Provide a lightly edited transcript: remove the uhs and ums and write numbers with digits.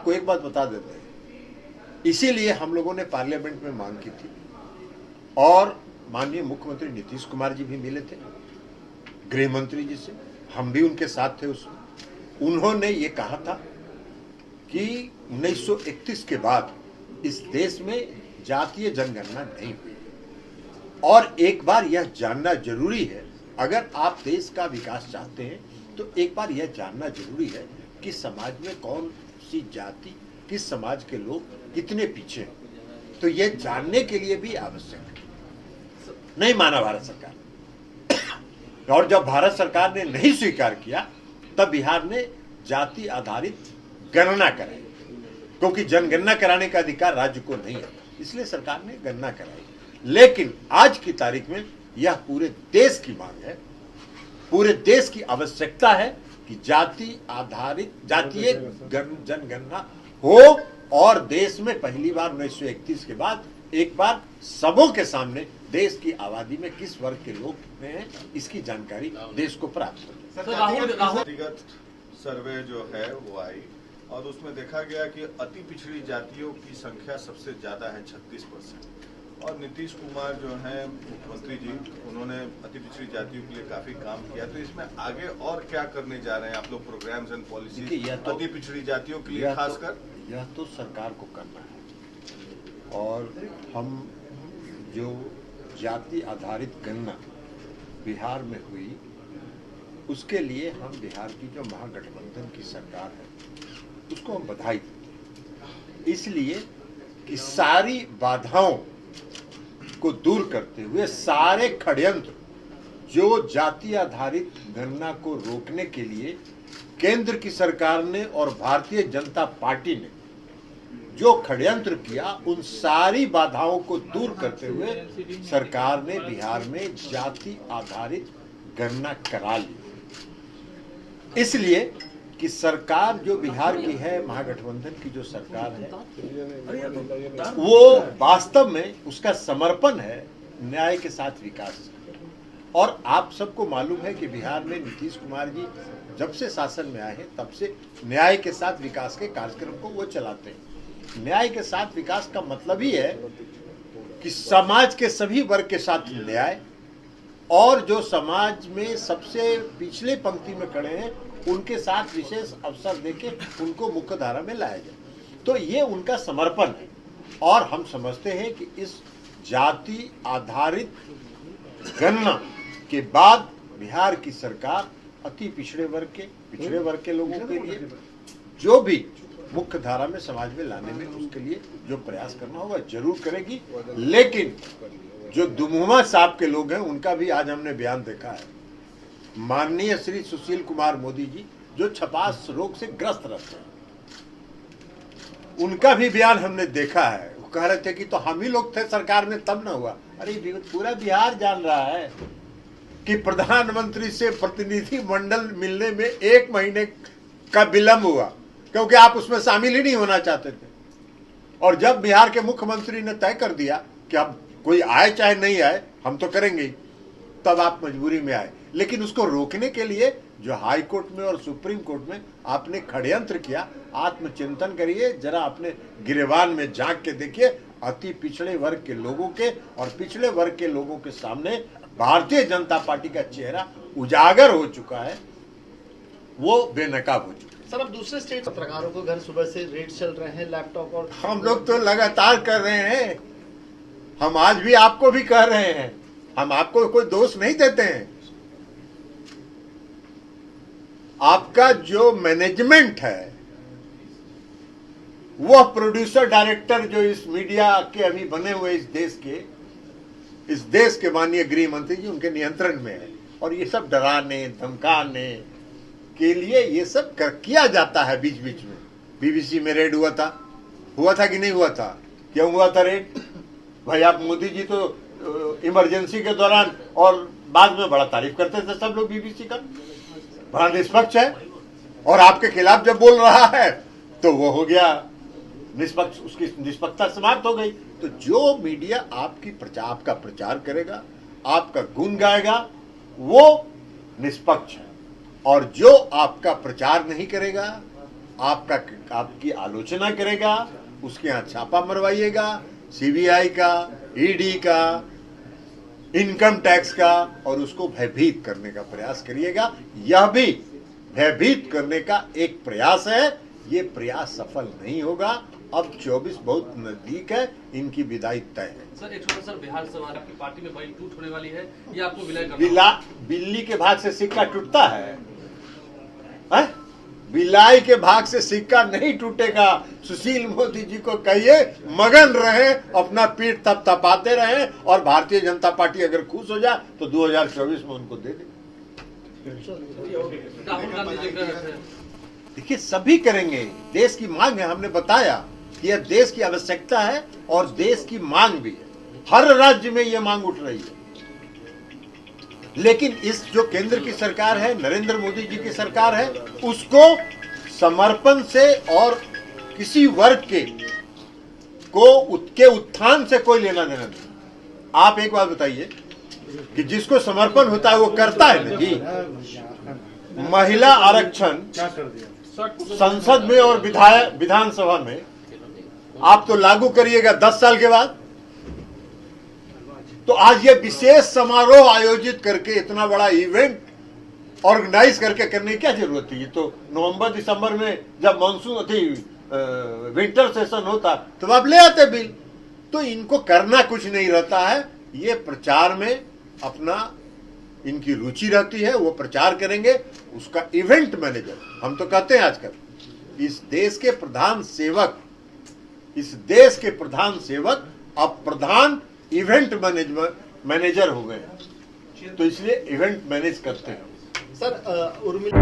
आपको एक बात बता देते हैं, इसीलिए हम लोगों ने पार्लियामेंट में मांग की थी और माननीय मुख्यमंत्री नीतीश कुमार जी भी मिले थे गृह मंत्री जी से, हम भी उनके साथ थे उसमें। उन्होंने ये कहा था कि 1931 के बाद इस देश में जातीय जनगणना नहीं हुई और एक बार यह जानना जरूरी है, अगर आप देश का विकास चाहते हैं तो एक बार यह जानना जरूरी है कि समाज में कौन सी जाति, किस समाज के लोग कितने पीछे हैं, तो यह जानने के लिए भी आवश्यक है। नहीं माना भारत सरकार और जब भारत सरकार ने नहीं स्वीकार किया तब बिहार ने जाति आधारित गणना कराई, क्योंकि जनगणना कराने का अधिकार राज्य को नहीं है, इसलिए सरकार ने गणना कराई। लेकिन आज की तारीख में यह पूरे देश की मांग है, पूरे देश की आवश्यकता है कि जाति आधारित जातीय जनगणना हो और देश में पहली बार 1931 के बाद एक बार सबों के सामने देश की आबादी में किस वर्ग के लोग हैं इसकी जानकारी देश को प्राप्त हो। व्यक्तिगत सर्वे जो है वो आई और उसमें देखा गया कि अति पिछड़ी जातियों की संख्या सबसे ज्यादा है 36%। और नीतीश कुमार जो है मुख्यमंत्री जी, उन्होंने अति पिछड़ी जातियों के लिए काफी काम किया, तो इसमें आगे और क्या करने जा रहे हैं आप लोग, प्रोग्राम्स एंड पॉलिसी अति पिछड़ी जातियों के लिए खासकर? यह तो सरकार को करना है और हम जो जाति आधारित गणना बिहार में हुई उसके लिए हम बिहार की जो महागठबंधन की सरकार है उसको हम बधाई देते, इसलिए कि सारी बाधाओं को दूर करते हुए सारे षड्यंत्र जो जाति आधारित गणना को रोकने के लिए केंद्र की सरकार ने और भारतीय जनता पार्टी ने जो षड्यंत्र किया, उन सारी बाधाओं को दूर करते हुए सरकार ने बिहार में जाति आधारित गणना करा ली। इसलिए कि सरकार जो बिहार की है, महागठबंधन की जो सरकार है, वो वास्तव में उसका समर्पण है न्याय के साथ विकास। और आप सबको मालूम है कि बिहार में नीतीश कुमार जी जब से शासन में आए हैं तब से न्याय के साथ विकास के कार्यक्रम को वो चलाते हैं। न्याय के साथ विकास का मतलब ही है कि समाज के सभी वर्ग के साथ न्याय और जो समाज में सबसे पिछले पंक्ति में खड़े हैं उनके साथ विशेष अवसर देके उनको मुख्य धारा में लाया जाए, तो ये उनका समर्पण है। और हम समझते हैं कि इस जाति आधारित गणना के बाद बिहार की सरकार अति पिछड़े वर्ग के लोगों के लिए जो भी मुख्य धारा में समाज में लाने में उसके लिए जो प्रयास करना होगा जरूर करेगी। लेकिन जो दुमुहा साहब के लोग हैं उनका भी आज हमने बयान देखा है। माननीय श्री सुशील कुमार मोदी जी जो छपास रोग से ग्रस्त रहते हैं, उनका भी बयान हमने देखा है। वो कह रहे थे कि तो हम ही लोग थे सरकार में तब ना हुआ। अरे पूरा बिहार जान रहा है कि प्रधानमंत्री से प्रतिनिधि मंडल मिलने में 1 महीने का विलंब हुआ क्योंकि आप उसमें शामिल ही नहीं होना चाहते थे। और जब बिहार के मुख्यमंत्री ने तय कर दिया कि अब कोई आए चाहे नहीं आए हम तो करेंगे, तब आप मजबूरी में आए। लेकिन उसको रोकने के लिए जो हाई कोर्ट में और सुप्रीम कोर्ट में आपने षड्यंत्र किया, आत्मचिंतन करिए जरा, अपने गिरेबान में झांक के देखिए। अति पिछड़े वर्ग के लोगों के और पिछड़े वर्ग के लोगों के सामने भारतीय जनता पार्टी का चेहरा उजागर हो चुका है, वो बेनकाब हो चुका है। सर, अब दूसरे स्टेट पत्रकारों को घर सुबह से रेड चल रहे हैं, लैपटॉप और हम लोग तो लगातार कर रहे हैं। हम आज भी आपको भी कह रहे हैं, हम आपको कोई दोष नहीं देते हैं। आपका जो मैनेजमेंट है वह प्रोड्यूसर डायरेक्टर जो इस मीडिया के अभी बने हुए इस देश के माननीय गृह मंत्री जी उनके नियंत्रण में है। और ये सब डराने धमकाने के लिए ये सब किया जाता है। बीच बीच में बीबीसी में रेड हुआ था कि नहीं हुआ था? क्यों हुआ था रेड? भाई आप मोदी जी तो इमरजेंसी के दौरान और बाद में बड़ा तारीफ करते थे सब लोग बीबीसी का, बड़ा निष्पक्ष है। और आपके खिलाफ जब बोल रहा है तो वो हो गया निष्पक्ष, उसकी निष्पक्षता समाप्त हो गई। तो जो मीडिया आपका प्रचार करेगा, आपका गुण गाएगा, वो निष्पक्ष है। और जो आपका प्रचार नहीं करेगा, आपकी आलोचना करेगा, उसके यहाँ छापा मरवाइएगा, सीबीआई का, ईडी का, इनकम टैक्स का, और उसको भयभीत करने का प्रयास करिएगा। यह भी भयभीत करने का एक प्रयास है, ये प्रयास सफल नहीं होगा। अब 24 बहुत नजदीक है, इनकी विदाई तय है। सर एक छोटा सर, बिहार से आपकी पार्टी में बड़ी टूट होने वाली है, ये आपको विलय करना बिल्ली के भाग से सिक्का टूटता है? बिलाई के भाग से सिक्का नहीं टूटेगा। सुशील मोदी जी को कहिए मगन रहे, अपना पीठ थपथपाते रहे, और भारतीय जनता पार्टी अगर खुश हो जाए तो 2024 में उनको दे दे। राहुल गांधी जो कह रहे थे, देखिए सभी करेंगे, देश की मांग है। हमने बताया कि यह देश की आवश्यकता है और देश की मांग भी है। हर राज्य में यह मांग उठ रही है। लेकिन इस जो केंद्र की सरकार है, नरेंद्र मोदी जी की सरकार है, उसको समर्पण से और किसी वर्ग के उत्थान से कोई लेना देना नहीं। आप एक बात बताइए कि जिसको समर्पण होता है वो करता है ना जी। महिला आरक्षण संसद में और विधानसभा में आप तो लागू करिएगा 10 साल के बाद। तो आज ये विशेष समारोह आयोजित करके इतना बड़ा इवेंट ऑर्गेनाइज करके करने की क्या जरूरत थी? तो नवंबर दिसंबर में जब मानसून थी, विंटर सेशन होता, तो आप ले आते बिल। तो इनको करना कुछ नहीं रहता है, ये प्रचार में अपना इनकी रुचि रहती है, वो प्रचार करेंगे। उसका इवेंट मैनेजर, हम तो कहते हैं आजकल इस देश के प्रधान सेवक अब प्रधान इवेंट मैनेजर हो गए हैं, तो इसलिए इवेंट मैनेज करते हैं। सर उर्मिला